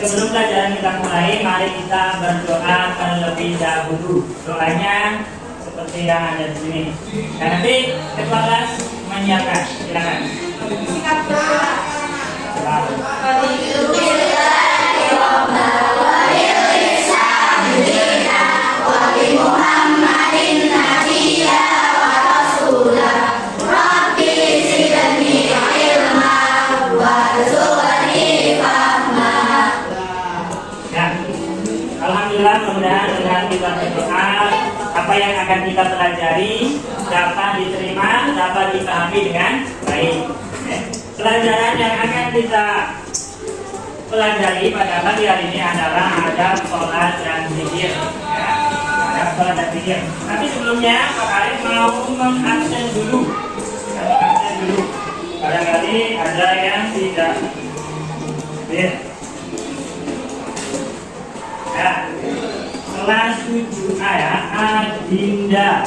Sebelum pelajaran kita mulai, mari kita berdoa terlebih dahulu. Doanya seperti yang ada di sini. Dan nanti ketua kelas menyiapkan. Silakan. Sikap doa. Alhamdulillah, mudah-mudahan dengan kita berdoa apa yang akan kita pelajari dapat diterima, dapat dipahami dengan baik. Pelajaran yang akan kita pelajari pada pagi hari ini adalah adab sholat dan zikir. Adab sholat dan zikir. Tapi sebelumnya Pak Arif mau mengabsen dulu. Barangkali ada yang tidak hadir. Kelas 7A ya, Adinda,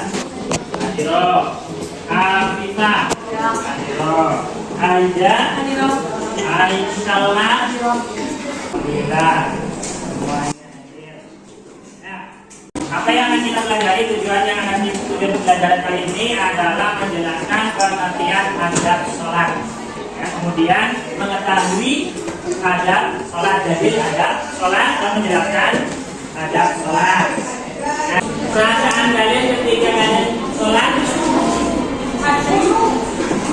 Adiro, Afifah, Adiro, Aida, Aisyallah, Bila, semuanya hadir. Nah, apa yang akan kita pelajari, tujuan yang akan kita pelajaran kali ini adalah menjelaskan pengertian adab sholat. Ya, kemudian mengetahui adab sholat, jadi adab sholat dan menjelaskan adab sholat. Nah, perasaan kalian ketika kalian sholat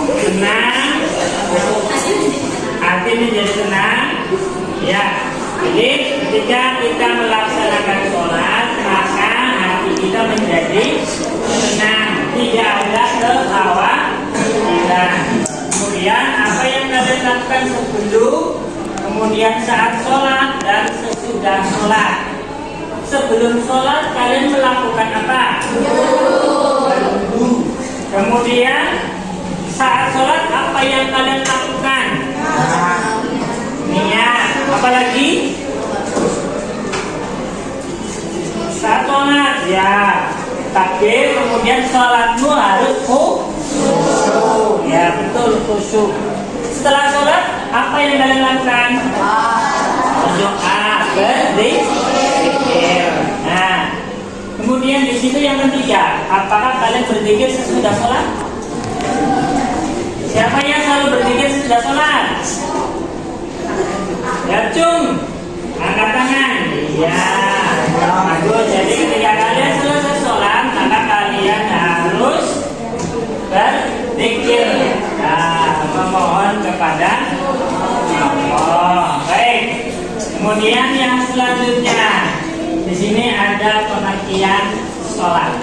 tenang, hati menjadi tenang. Ya, jadi ketika kita melaksanakan sholat, maka hati kita menjadi tenang, tidak ada kekhawatiran. Kemudian apa yang kalian lakukan sebelum, kemudian saat sholat dan sesudah sholat. Sebelum sholat kalian melakukan apa? Berwudu. Kemudian saat sholat apa yang kalian lakukan? Niat. Apalagi? Saat sholat ya takbir, kemudian sholatmu harus khusyuk. Ya betul, khusyuk. Setelah sholat apa yang kalian lakukan? Berdoa, berzikir. Nah, kemudian di situ yang ketiga, apakah kalian berzikir sesudah sholat? Siapa yang selalu berzikir sesudah sholat? Ya, cung, angkat tangan. Iya. Bagus. Jadi ketika kalian selesai sholat, maka kalian harus berzikir. Nah, memohon kepada Allah. Baik. Kemudian yang selanjutnya, di sini ada pengertian sholat.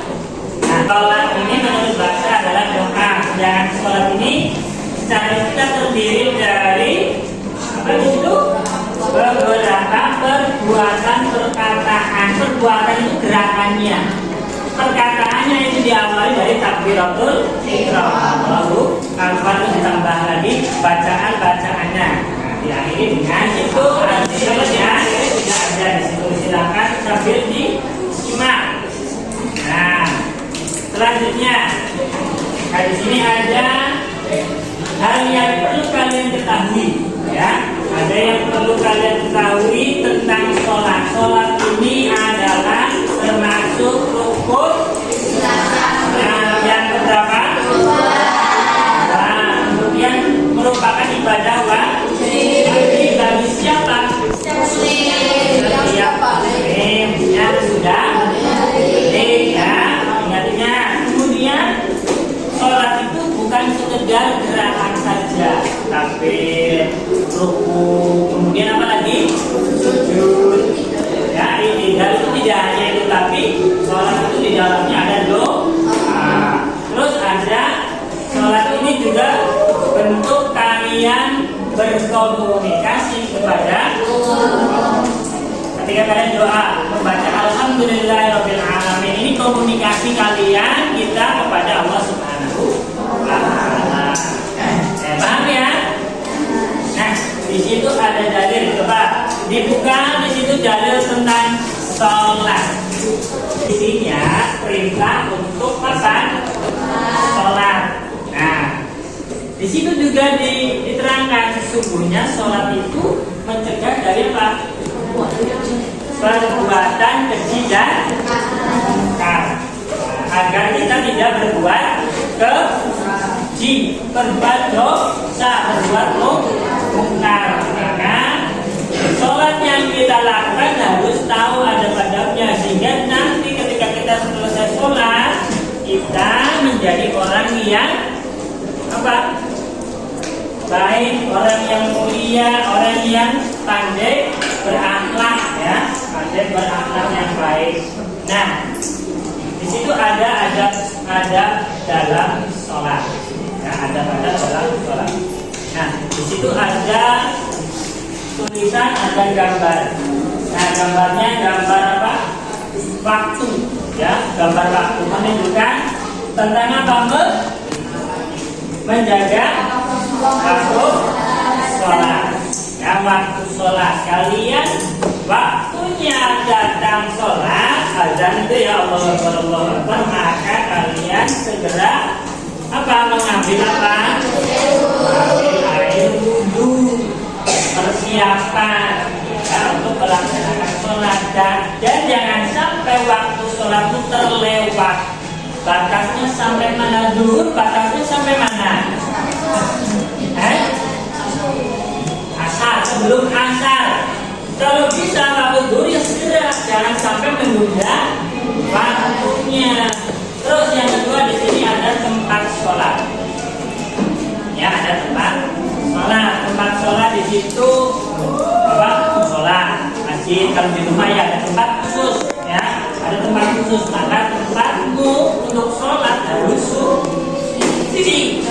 Nah, sholat ini menurut bahasa adalah doa. Sedangkan sholat ini secara kita terdiri dari apa itu? Beberapa perbuatan perkataan. Perbuatan itu gerakannya. Perkataannya itu diawali dari takbiratul ihram. Lalu kalau ditambah lagi bacaan-bacaannya. Diakhiri dengan itu artinya tidak ada di situ, silakan sambil disimak. Nah, selanjutnya, di sini ada hal yang perlu kalian ketahui, ya. Ada yang perlu kalian ketahui tentang sholat. Sholat ini adalah termasuk rukun. Nah, yang pertama, kemudian merupakan ibadah bagi siapa? Siapa? Yang sudah ya, ingatnya. Kemudian sholat itu bukan sekedar gerakan saja, tapi ruku, kemudian apa lagi? Sujud. Ya, ideal itu tidak hanya itu, tapi sholat itu di dalamnya ada doa. Terus ada sholat ini juga bentuk kalian berkomunikasi kepada Allah. Ketika kalian doa membaca Alhamdulillahirabbil alamin, ini komunikasi kalian kita kepada Allah Subhanahu wa taala. Paham ya? Nah, di situ ada dalil, coba dibuka di situ dalil tentang sholat. Isinya perintah untuk apa? Sholat. Nah, di situ juga diterangkan sesungguhnya sholat itu mencegah dari apa? perbuatan keji dan mungkar. Agar kita tidak berbuat keji, berbuat dosa, berbuat mungkar. Maka sholat yang kita lakukan harus tahu adab-adabnya, sehingga nanti ketika kita selesai sholat kita menjadi orang yang apa? Baik, orang yang mulia, orang yang pandai berakhlak, ya, pandai berakhlak yang baik. Nah, di situ ada dalam sholat, ya, ada dalam sholat. Nah, di situ ada tulisan, ada gambar. Nah, gambarnya gambar apa? Waktu, ya, gambar waktu menunjukkan tentang apa? Menjaga waktu sholat. Ya, waktu sholat kalian waktunya datang sholat azan itu ya Allah Akbar, maka kalian segera apa? Mengambil apa? Mengambil air wudhu, persiapan ya, untuk melaksanakan sholat, dan jangan sampai waktu sholat itu terlewat. Batasnya sampai mana dulu? Batasnya sampai mana? Asar, sebelum asar. Kalau bisa waktu dulu ya segera, jangan sampai menunda waktunya. Terus yang kedua, di sini ada tempat sholat. Ya, ada tempat sholat. Tempat sholat di situ apa? Sholat masjid. Kalau di rumah ya ada tempat khusus, ya, ada tempat khusus. Maka tempatmu untuk sholat harus suci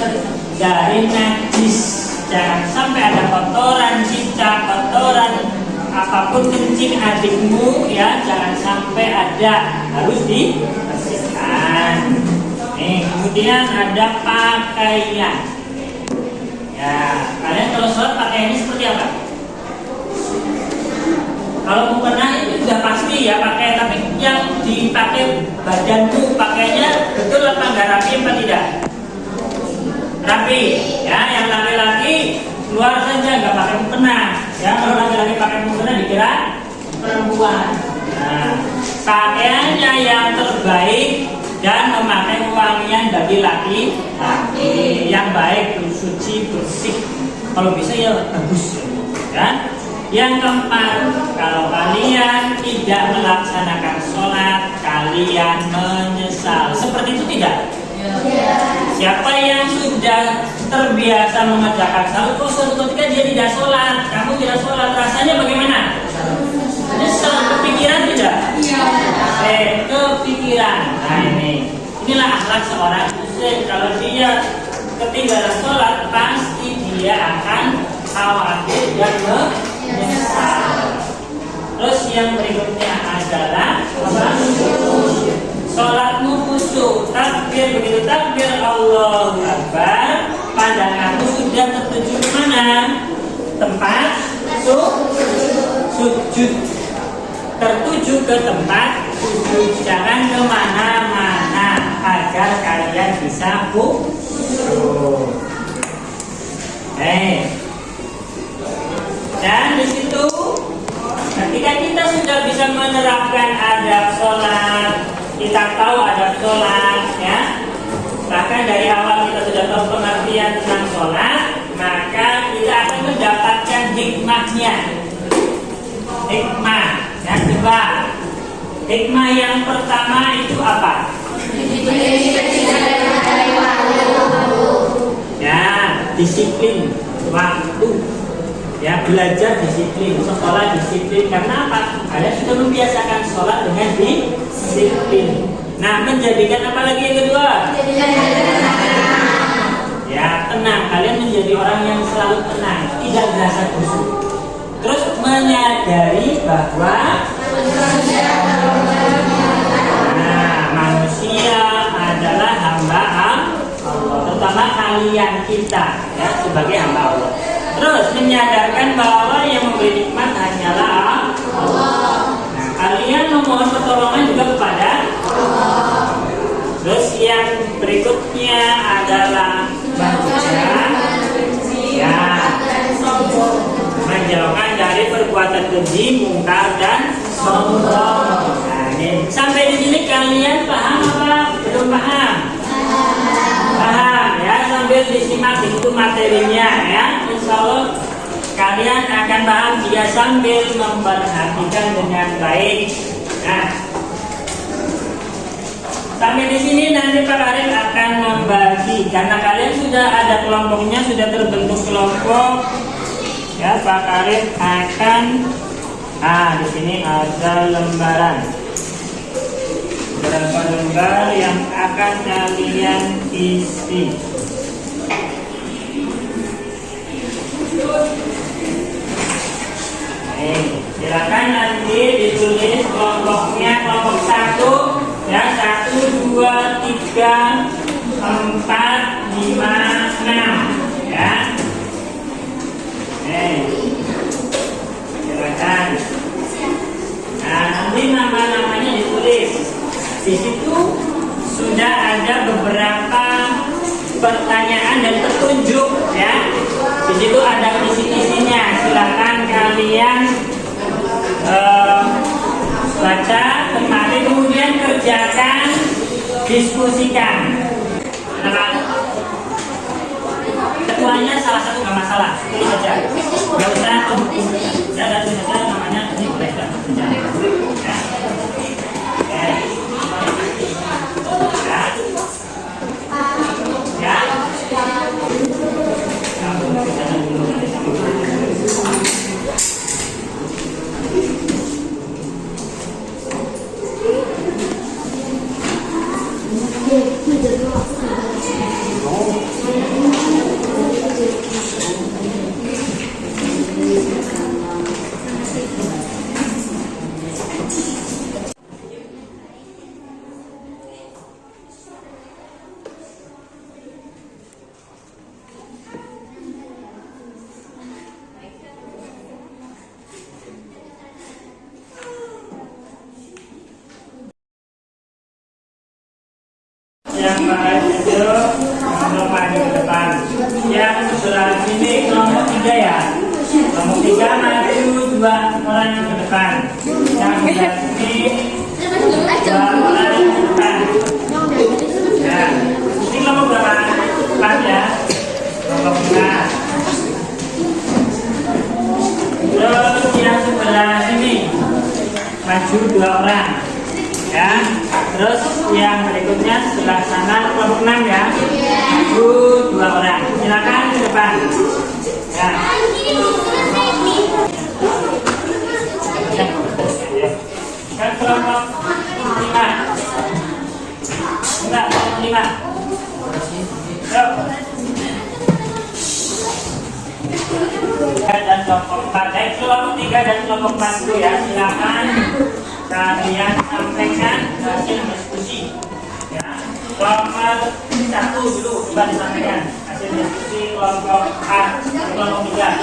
dari najis. Jangan sampai ada kotoran cicak, kotoran apapun kencing adikmu, ya, jangan sampai ada, harus dibersihkan. Kemudian ada pakaian. Ya, kalian kalau sholat pakaiannya seperti apa? Kalau mukena itu sudah pasti ya pakai, tapi yang dipakai badanmu pakainya betul apa enggak, rapi apa tidak? Rapi, ya. Yang laki-laki keluar saja nggak pakai mukena, ya. Kalau laki-laki pakai mukena dikira perempuan. Nah, pakaiannya yang terbaik dan memakai wangian bagi laki-laki yang baik, suci, bersih. Kalau bisa ya bagus, ya. Yang keempat, kalau kalian tidak melaksanakan sholat, kalian menyesal. Seperti itu tidak? Siapa yang sudah terbiasa mengerjakan salat, kok suatu ketika dia tidak sholat, kamu tidak sholat, rasanya bagaimana? Nyesal, kepikiran tidak? Kepikiran. Nah, inilah akhlak seorang muslim. Kalau dia ketinggalan sholat, pasti dia akan khawatir dan menyesal. Terus yang berikutnya adalah apa? Sholatmu khusyuk, takbir, begitu takbir Allahu Akbar, pandanganmu sudah tertuju ke mana? Tempat sujud, tertuju ke tempat sujud, jangan kemana-mana agar kalian bisa khusyuk. Dan di situ, ketika kita sudah bisa menerapkan adab sholat, kita tahu adab sholat, ya. Bahkan dari awal kita sudah tahu pengertian tentang sholat, maka kita akan mendapatkan hikmahnya. Hikmah yang kedua, hikmah yang pertama itu apa? Ya, disiplin waktu. Ya, belajar disiplin, sekolah disiplin. Karena apa? Kalian sudah membiasakan sholat dengan disiplin. Nah, menjadikan apa lagi yang kedua? Ya, tenang. Kalian menjadi orang yang selalu tenang, tidak merasa khusyuk. Terus menyadari bahwa manusia adalah hamba Allah, terutama kalian kita, ya, sebagai hamba Allah. Terus menyadarkan bahwa yang memberi nikmat hanyalah Allah. Nah, kalian memohon pertolongan juga kepada Allah. Terus yang berikutnya adalah menjauhkan dari perbuatan keji, mungkar dan sombong. Nah, ini. Sampai di sini kalian paham apa? Belum paham? Paham ya, sambil disimak itu materinya ya. Insya Allah kalian akan paham jika sambil memperhatikan dengan baik. Nah, sampai di sini nanti Pak Arif akan membagi karena kalian sudah ada kelompoknya, sudah terbentuk kelompok. Ya, Pak Arif akan di sini ada lembaran. Berapa lembar yang akan kalian isi? Silakan nanti ditulis kelompoknya, kelompok 1 ya, 1, 2, 3, 4, 5, 6 ya. Silakan. Nah, nanti nama-namanya ditulis. Di situ sudah ada beberapa pertanyaan dan petunjuk ya. Di situ ada isi-isinya. Silakan kalian baca, cermati, kemudian kerjakan, diskusikan. Nah, ketuanya salah satu nggak masalah, ini saja. Nggak usah buku. Ya, ada tulisan namanya ini boleh saja. Yang baik itu kelompok maju ke depan. Yang sebelah sini kelompok 3 ya. Kelompok 3 maju 2 orang ke depan. Yang sebelah sini 2 orang ke depan. Ya. Ini kelompok berapa? 4 ya. Kelompok 5. Terus yang sebelah sini maju 2 orang. Ya, terus yang berikutnya sebelah sana kelompok 6 ya, maju 2 orang. Silakan ke depan. Ya. Kan kelompok 5. Enggak, kelompok 5. Yuk. Dan kelompok 4, baik kelompok 3 dan kelompok 4 itu ya. Silakan kalian sampaikan hasil diskusi ya. Kelompok 1 dulu coba disampaikan hasil diskusi kelompok A, kelompok 3 ya.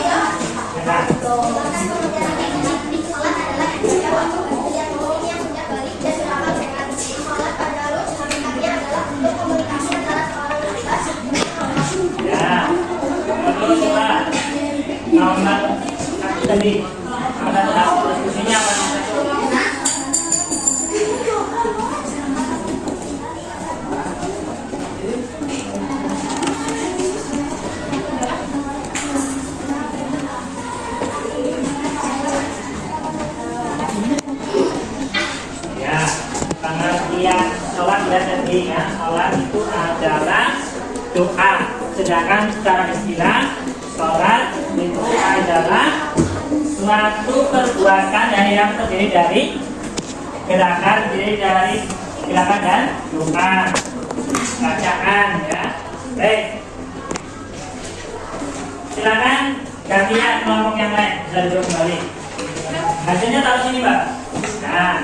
Ya, terus coba nomor 1 tadi ada hasil diskusinya apa? Sholat ya tadi ya, sholat itu adalah doa. Sedangkan secara istilah sholat itu adalah suatu perbuatan yang terdiri dari gerakan, dan doa, bacaan ya. Baik, silakan gantian kelompok yang lain bisa duduk kembali. Hasilnya taruh sini Mbak. Nah,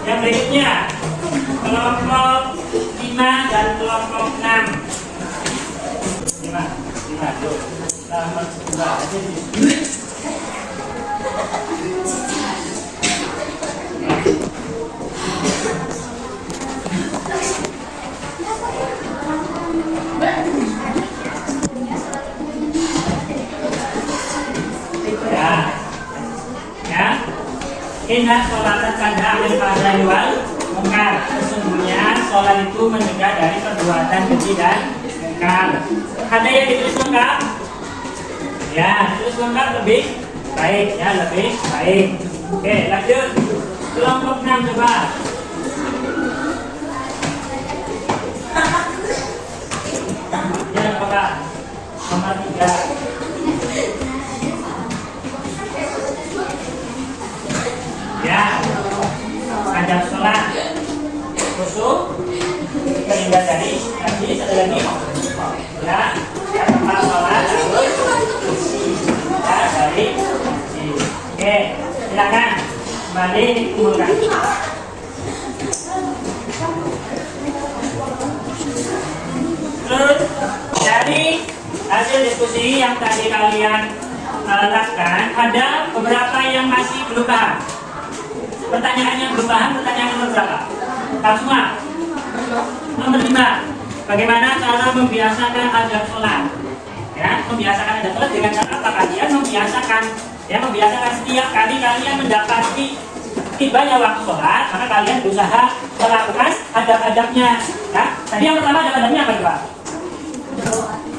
yang berikutnya kelompok 5 dan kelompok 6. 5 tuh. Nomor 2 aja di sini. Ya. Inna sholatan tanha anil fahsya'i wal munkar. Sesungguhnya sholat itu mencegah dari perbuatan keji dan munkar. Ada yang ditulis lengkap? Ya, ditulis lengkap lebih baik, ya lebih baik. Oke, lanjut. Kelompok 6 coba. Ya, apakah nomor 3? Ya, ajak sholat khusyuk, terhindar dari tadi satu lagi. Ya, tempat sholat harus terhindar dari. Oke, silakan kembali dikumpulkan. Terus dari hasil diskusi yang tadi kalian lakukan, ada beberapa yang masih belum paham. Pertanyaannya belum paham, pertanyaan nomor berapa? Tahu semua? Nomor 5. Bagaimana cara membiasakan adab sholat? Ya, membiasakan adab sholat dengan cara apa? Kalian membiasakan, ya, membiasakan setiap kali kalian mendapati tibanya waktu sholat, maka kalian berusaha melakukan adab-adabnya. Ya, tadi yang pertama adab-adabnya apa coba?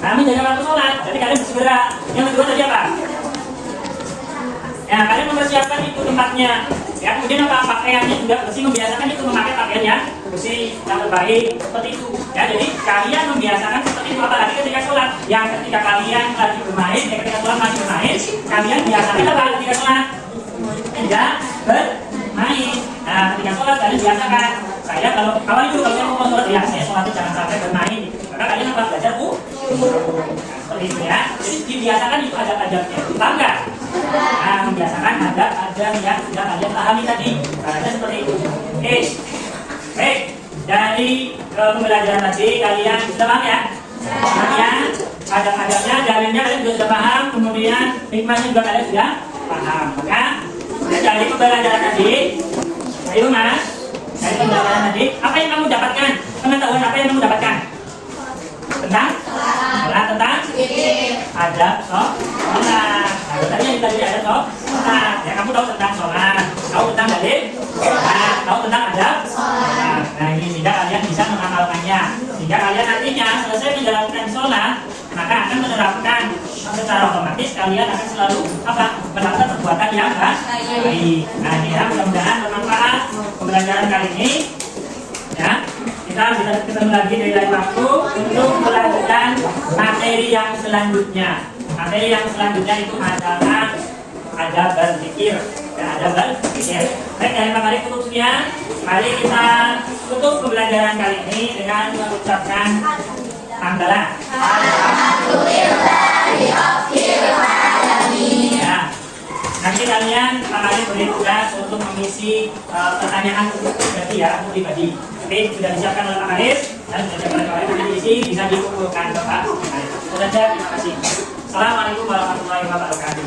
Nah, menjaga waktu sholat. Jadi kalian bersegera. Yang kedua tadi apa? Ya, kalian mempersiapkan itu tempatnya. Ya, kemudian apa pakaiannya juga bersih, membiasakan itu memakai pakaian yang bersih, yang terbaik, seperti itu. Ya, jadi kalian membiasakan seperti itu apalagi ketika sholat. Yang ketika kalian lagi bermain, ketika sholat masih bermain, kalian biasakan apa ketika sholat? Tidak bermain. Nah, ketika sholat kalian biasakan. Saya kalau itu kalau saya mau sholat ya, saya sholat itu jangan sampai bermain. Maka kalian apa belajar seperti itu ya. Jadi dibiasakan itu adab-adabnya. Paham nggak? Nah, membiasakan adab-adab yang sudah kalian pahami tadi. Caranya seperti itu. Oke. Baik. Dari pembelajaran tadi kalian sudah paham ya? Kemudian adab-adabnya, dalilnya kalian juga sudah paham. Kemudian hikmahnya juga kalian sudah paham. Maka dari pembelajaran tadi, ayo mas. Dari pembelajaran tadi, apa yang kamu dapatkan? Pengetahuan apa yang kamu dapatkan? Tentang sholat, tentang adab sholat. Nah, tadi yang tadi ada sholat. Ya, kamu tahu tentang sholat, tahu tentang dalil sholat, tahu tentang adab sholat. Nah, ini sehingga kalian bisa mengamalkannya. Sehingga kalian nantinya selesai menjalankan sholat, maka akan menerapkan secara otomatis kalian akan selalu apa? Melakukan perbuatan yang baik. Nah, ini ya, mudah-mudahan bermanfaat pembelajaran kali ini. Ya, kita bisa ketemu lagi dari lain waktu untuk melanjutkan materi yang selanjutnya. Materi yang selanjutnya itu adalah adab berzikir. Ya, adab berzikir. Baik, dari Pak Mari tutup sekian. Mari kita tutup pembelajaran kali ini dengan mengucapkan hamdalah. Ya. Nanti kalian Pak Mari beri tugas untuk mengisi pertanyaan pribadi ya, pribadi. Oke, sudah disiapkan oleh Pak Arif dan sudah disiapkan oleh Pak Arif, nanti diisi bisa dikumpulkan ke Pak Arif. Terima kasih. Assalamualaikum warahmatullahi wabarakatuh.